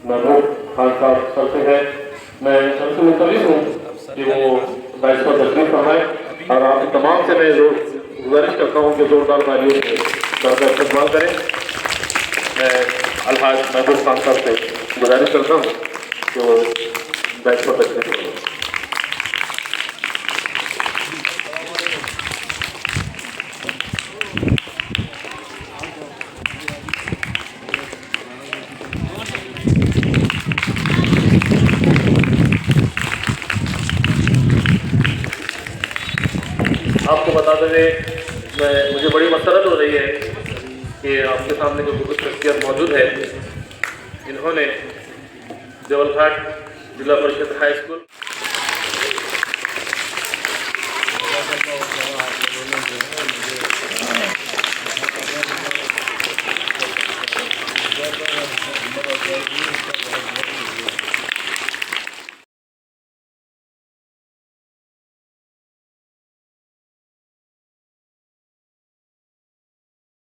महबूब खान साहब सर से है। मैं सबसे मुतविस हूँ कि वो बैच पर तकलीफ फरमाए और आप तमाम से मैं गुजारिश करता हूँ कि जोरदार तालियों से सर का इस्तेमाल करें। मैं अलहाज महबूब खान साहब से गुजारिश करता हूँ कि वो बैच पर तकलीफ फरमाए। आपको बताते हुए मुझे बड़ी मसरत हो रही है कि आपके सामने जो बुजुर्ग शख्सियत मौजूद है, इन्होंने देवलघाट जिला परिषद हाई स्कूल